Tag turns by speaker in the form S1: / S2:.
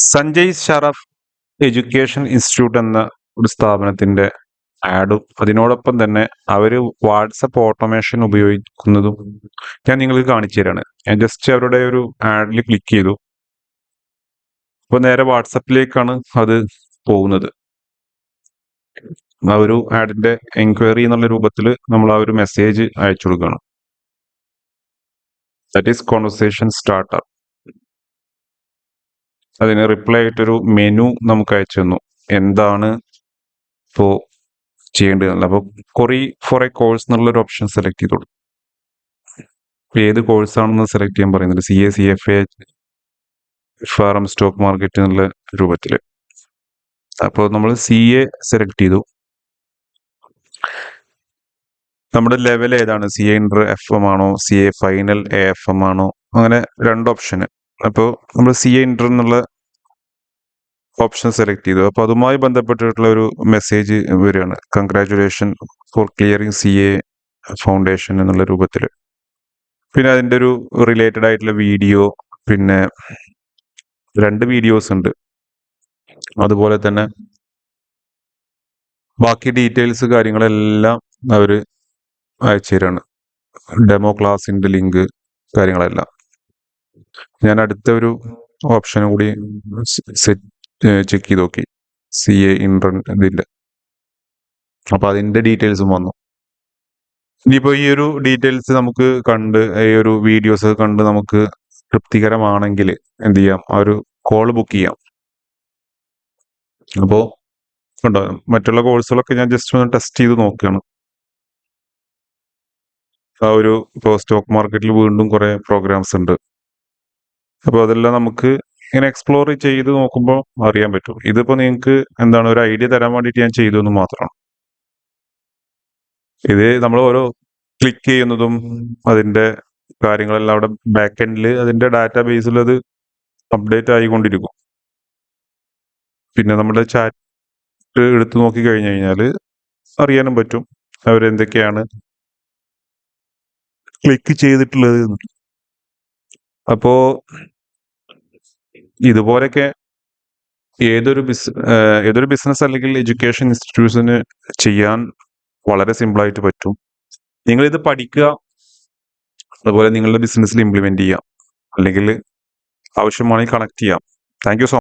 S1: Sanjay Sharaf education institute എന്ന ഒരു സ്ഥാപനത്തിന്റെ ആഡും അതിനോടൊപ്പം തന്നെ അവർ വാട്സപ്പ് ഓട്ടോമേഷൻ ഉപയോഗിക്കുന്നതും ഞാൻ നിങ്ങൾക്ക് കാണിച്ചു തരാണ്. ഞാൻ ജസ്റ്റ് അവരുടെ ഒരു ആഡിൽ ക്ലിക്ക് ചെയ്തു. അപ്പോൾ നേരെ വാട്സപ്പിലേക്കാണ് അത് പോകുന്നത്. ആ ഒരു ആഡിന്റെ എൻക്വയറി എന്നുള്ള രൂപത്തിൽ നമ്മൾ ആ ഒരു മെസ്സേജ് അയച്ചു കൊടുക്കണം. That is conversation starter. അതിന് റിപ്ലൈ ആയിട്ടൊരു മെനു നമുക്ക് അയച്ചു തന്നു. എന്താണ് ഇപ്പോൾ ചെയ്യേണ്ടതെന്നല്ല. അപ്പോൾ കൊറി ഫോർ എ കോഴ്സ് എന്നുള്ളൊരു ഓപ്ഷൻ സെലക്ട് ചെയ്തോളൂ. ഏത് കോഴ്സാണെന്ന് സെലക്ട് ചെയ്യാൻ പറയുന്നുണ്ട്. CA CFA forum stock market എന്നുള്ള രൂപത്തിൽ. അപ്പോൾ നമ്മൾ CA സെലക്ട് ചെയ്തു. നമ്മുടെ ലെവൽ ഏതാണ്? CA ഇന്റർ FM ആണോ, CA ഫൈനൽ AFM ആണോ? അങ്ങനെ രണ്ട് ഓപ്ഷന്. അപ്പോൾ നമ്മൾ CA ഇന്റർ എന്നുള്ള ഓപ്ഷൻ സെലക്ട് ചെയ്തു. അപ്പോൾ അതുമായി ബന്ധപ്പെട്ടിട്ടുള്ള ഒരു മെസ്സേജ് വരികയാണ്. Congratulation for clearing CA foundation എന്നുള്ള രൂപത്തിൽ. പിന്നെ അതിൻ്റെ ഒരു റിലേറ്റഡ് ആയിട്ടുള്ള വീഡിയോ, പിന്നെ 2 വീഡിയോസ് ഉണ്ട്. അതുപോലെ തന്നെ ബാക്കി ഡീറ്റെയിൽസ് കാര്യങ്ങളെല്ലാം അവർ അയച്ചു തരാണ്. ഡെമോ ക്ലാസിന്റെ ലിങ്ക് കാര്യങ്ങളെല്ലാം. ഞാൻ അടുത്ത ഒരു ഓപ്ഷൻ കൂടി ചെക്ക് ചെയ്ത് നോക്കി. CA ഇന്റർ ഇതിന്റെ. അപ്പൊ അതിന്റെ ഡീറ്റെയിൽസും വന്നു. ഇനിയിപ്പോ ഈ ഒരു ഡീറ്റെയിൽസ് നമുക്ക് കണ്ട്, ഈ ഒരു വീഡിയോസ് കണ്ട് നമുക്ക് തൃപ്തികരമാണെങ്കിൽ എന്ത് ചെയ്യാം? ആ ഒരു കോൾ ബുക്ക് ചെയ്യാം. അപ്പോൾ ഉണ്ടോ, മറ്റുള്ള കോഴ്സുകളൊക്കെ ഞാൻ ജസ്റ്റ് ഒന്ന് ടെസ്റ്റ് ചെയ്ത് നോക്കുകയാണ്. ആ ഒരു ഇപ്പോൾ സ്റ്റോക്ക് മാർക്കറ്റിൽ വീണ്ടും കുറെ പ്രോഗ്രാംസ് ഉണ്ട്. അപ്പോൾ അതെല്ലാം നമുക്ക് ഇങ്ങനെ എക്സ്പ്ലോർ ചെയ്ത് നോക്കുമ്പോൾ അറിയാൻ പറ്റും. ഇതിപ്പോൾ നിങ്ങൾക്ക് എന്താണ് ഒരു ഐഡിയ തരാൻ വേണ്ടിയിട്ട് ഞാൻ ചെയ്തു എന്ന് മാത്രമാണ്. ഇത് നമ്മൾ ഓരോ ക്ലിക്ക് ചെയ്യുന്നതും അതിന്റെ കാര്യങ്ങളെല്ലാം അവിടെ ബാക്ക് എൻഡിൽ അതിന്റെ ഡാറ്റാ ബേസിൽ അത് അപ്ഡേറ്റ് ആയിക്കൊണ്ടിരിക്കും. പിന്നെ നമ്മുടെ ചാറ്റ് എടുത്തു നോക്കി കഴിഞ്ഞു കഴിഞ്ഞാൽ അറിയാനും പറ്റും അവരെന്തൊക്കെയാണ് ക്ലിക്ക് ചെയ്തിട്ടുള്ളത്. അപ്പോ ഇതുപോലെയൊക്കെ ഏതൊരു ബിസിനസ് അല്ലെങ്കിൽ എഡ്യൂക്കേഷൻ ഇൻസ്റ്റിറ്റ്യൂഷന് ചെയ്യാൻ വളരെ സിമ്പിളായിട്ട് പറ്റും. നിങ്ങളിത് പഠിക്കുക, അതുപോലെ നിങ്ങളുടെ ബിസിനസ്സിൽ ഇംപ്ലിമെന്റ് ചെയ്യാം, അല്ലെങ്കിൽ ആവശ്യമാണെങ്കിൽ കണക്ട് ചെയ്യാം. Thank you so